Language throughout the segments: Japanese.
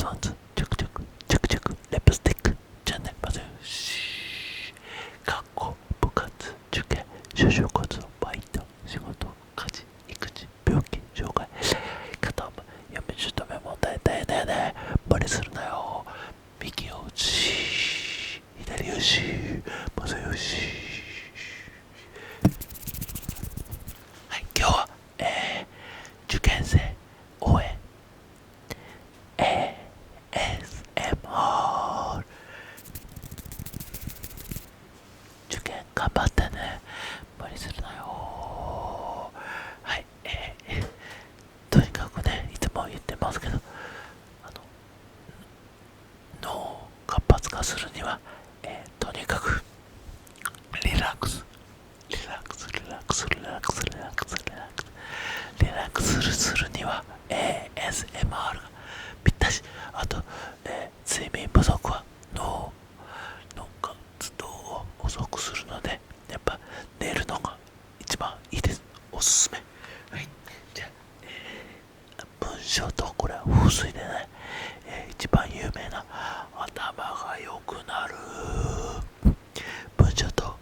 ツワンツチュクチュクチュクチュクレプスティックチャンネルバズ学校部活受験就職活動バイト仕事家事育児病気障害片思い嫁姑問題だよねバリするなよ右よし左よしまさよし。はい、今日は、受験生応援 ASMR 受験頑張ってね無理するなよ。はい、とにかくねいつも言ってますけど脳を活発化するには、とにかくリラックスリラックスリラックスリラックスリラックスリラックスリラックスするには ASMR がぴったし。あと、睡眠不足は脳の活動を遅くするのでやっぱ寝るのが一番いいです。おすすめ。はい、じゃあ、文章とこれは風水でね、一番有名な頭が良くなる文章と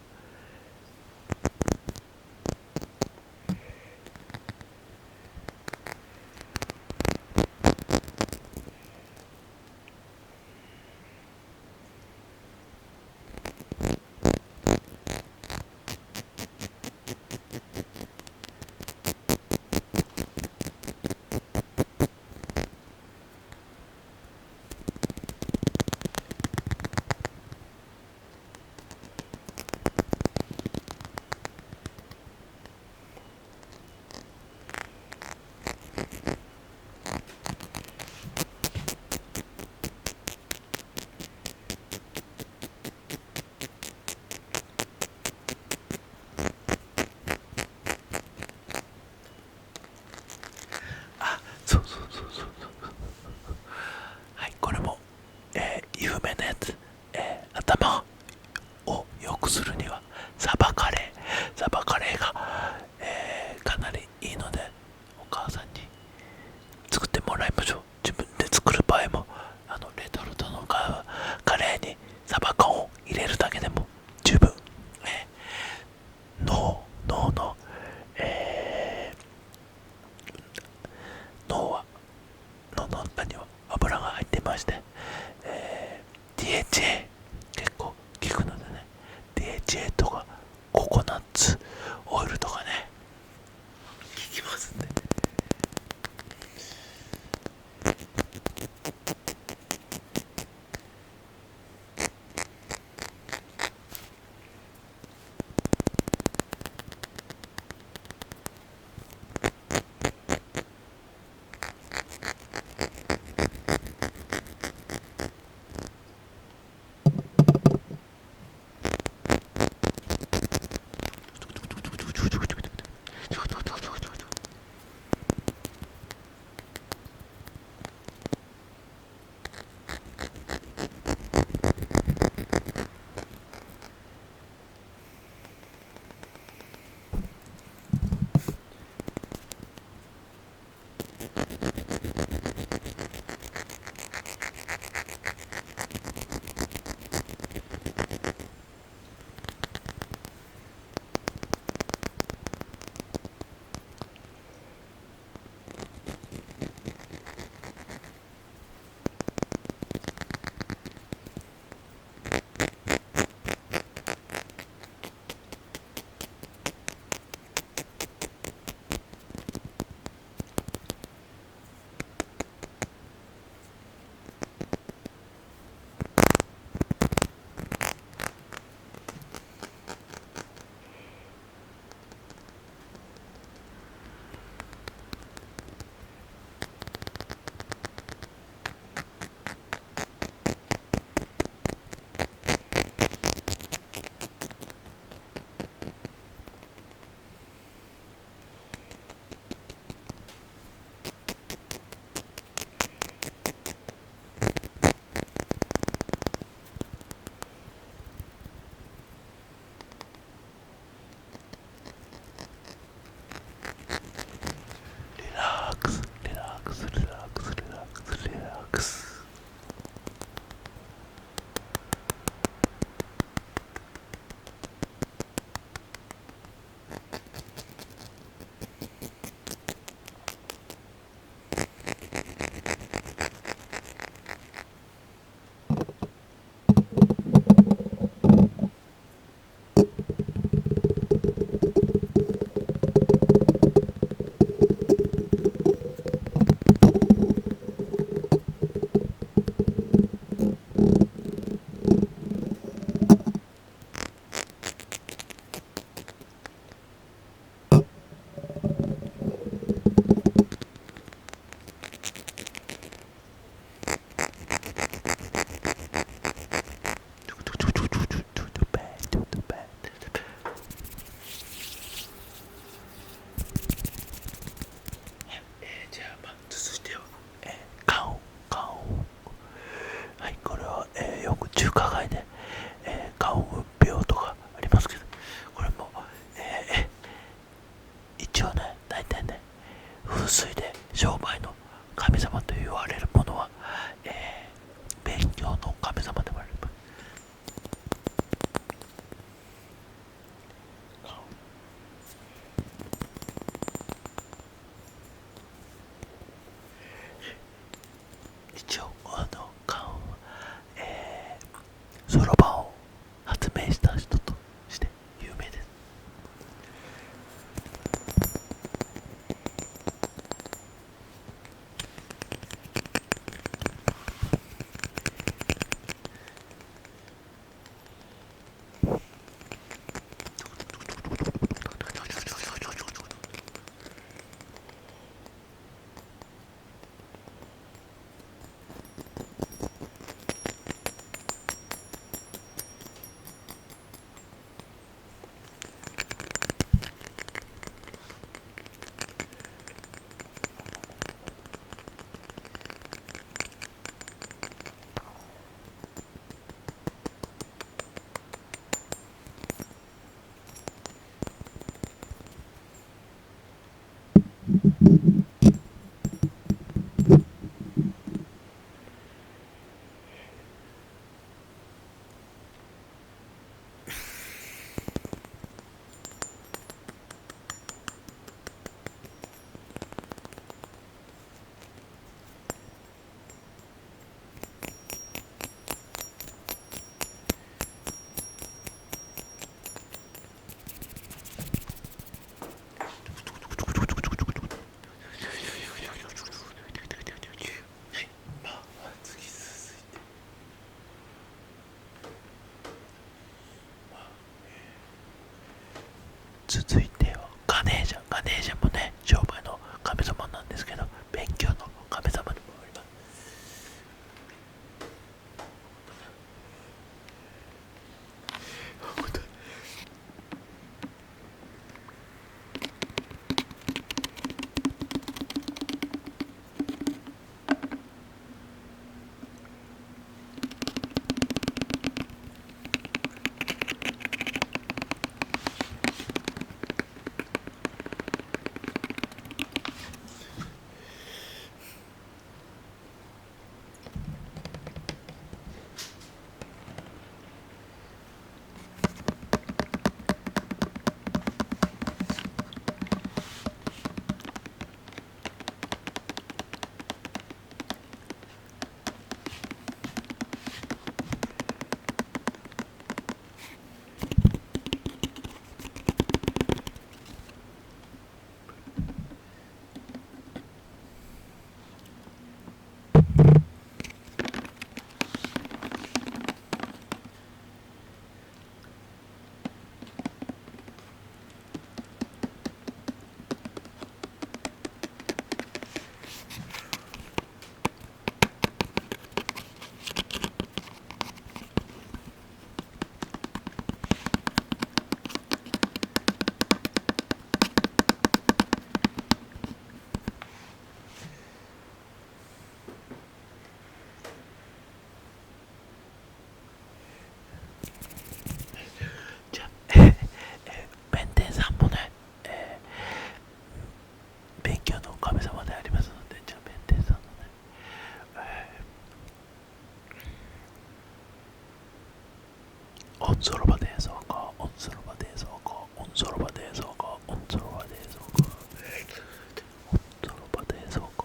そうそうそうそうそう。はい、これも、有名なやつ、頭を良くするにはサバカレーが、かなりいいのでお母さんに作ってもらいましょう。自分で作る場合もレトルトのカレーにサバ缶を入れるだけでも十分、脳の、脳は脳の中には油が入っていまして、DHA 結構効くのでね DHA とかココナッツオイルとかね効きますんで。リラックスリラックスリラックスリラックスリラックス。商売の神様と言われるものは、勉強の神様でもある。一応そろばんを発明した人として有名です。続いてはガネーシャ。ガネーシャもね、商売の神様なんですけど、勉強の神様でもあります。弁天さんもね、勉強の神様でありますので、じゃあ弁天さんのね、オンソロバでそうか、オンソロバでそうか、オンソロバでそうか、オンソロバでそうか、オンソロバでそうか。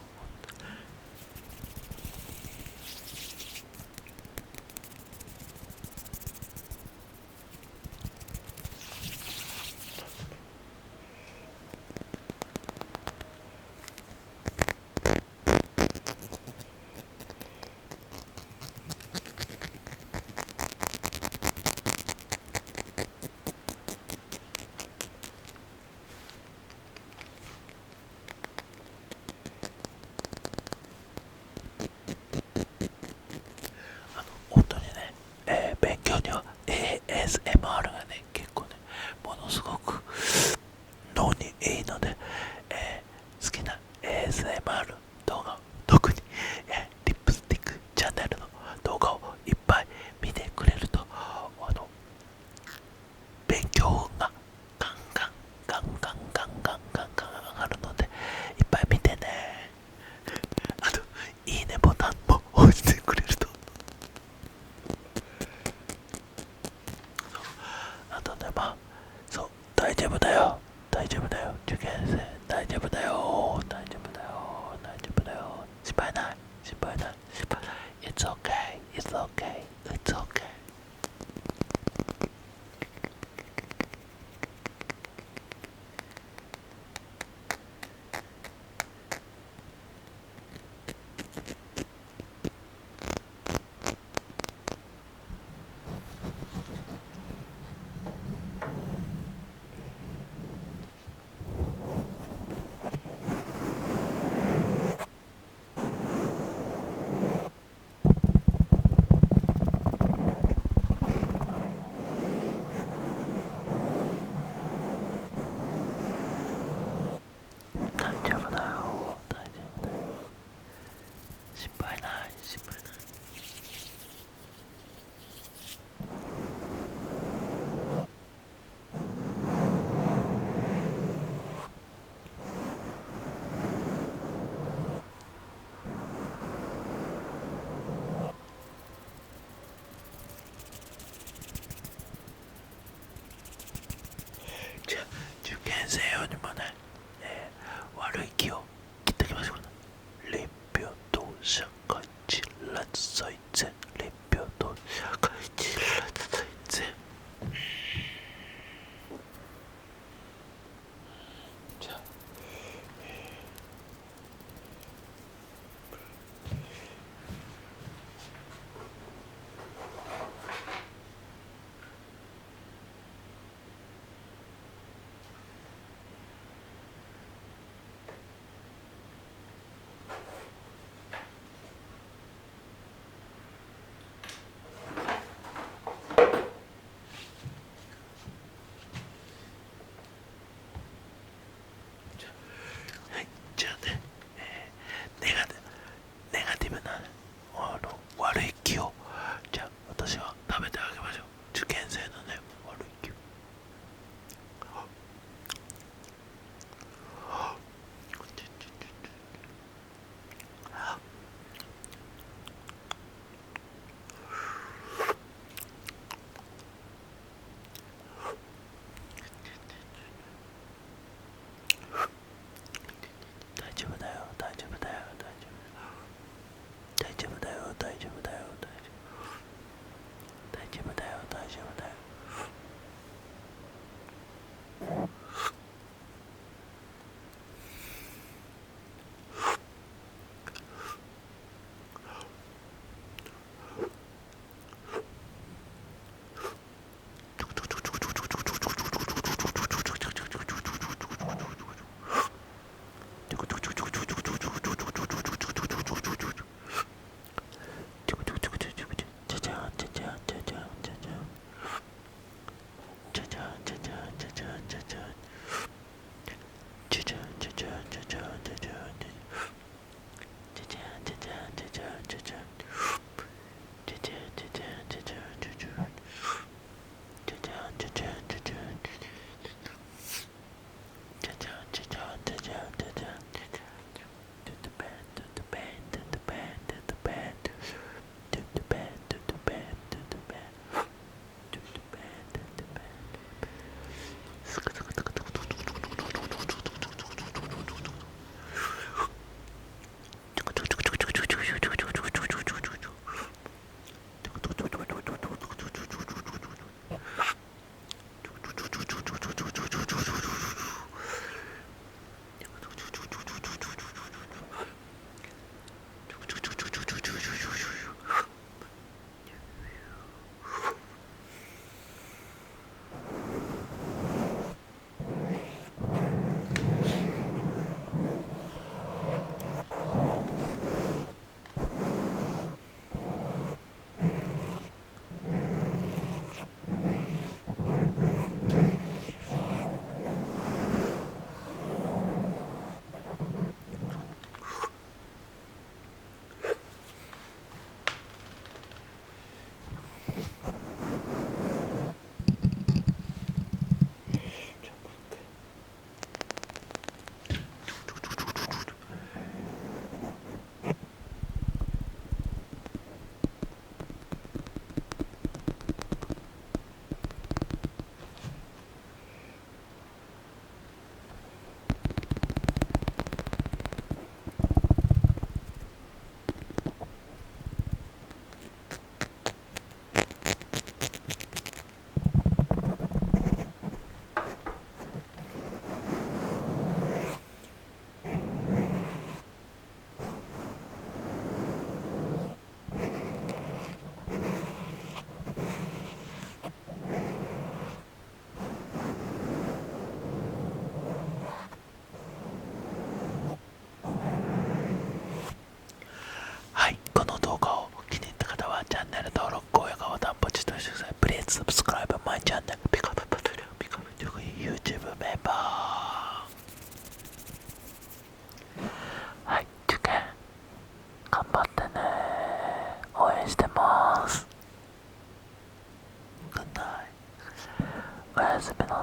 心配ない心配ない。じゃあ受験生用にもね、悪い気を切っておきましょうかね。立病と社会人列最善、立病と社会人列最善。じゃあ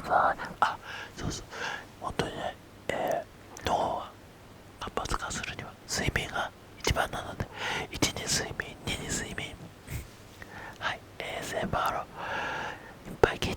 さい。あ、そうそう、本当にね、脳は活発化するには睡眠が一番なので、1に睡眠、2に睡眠。はい、ASMR をいっぱい聞い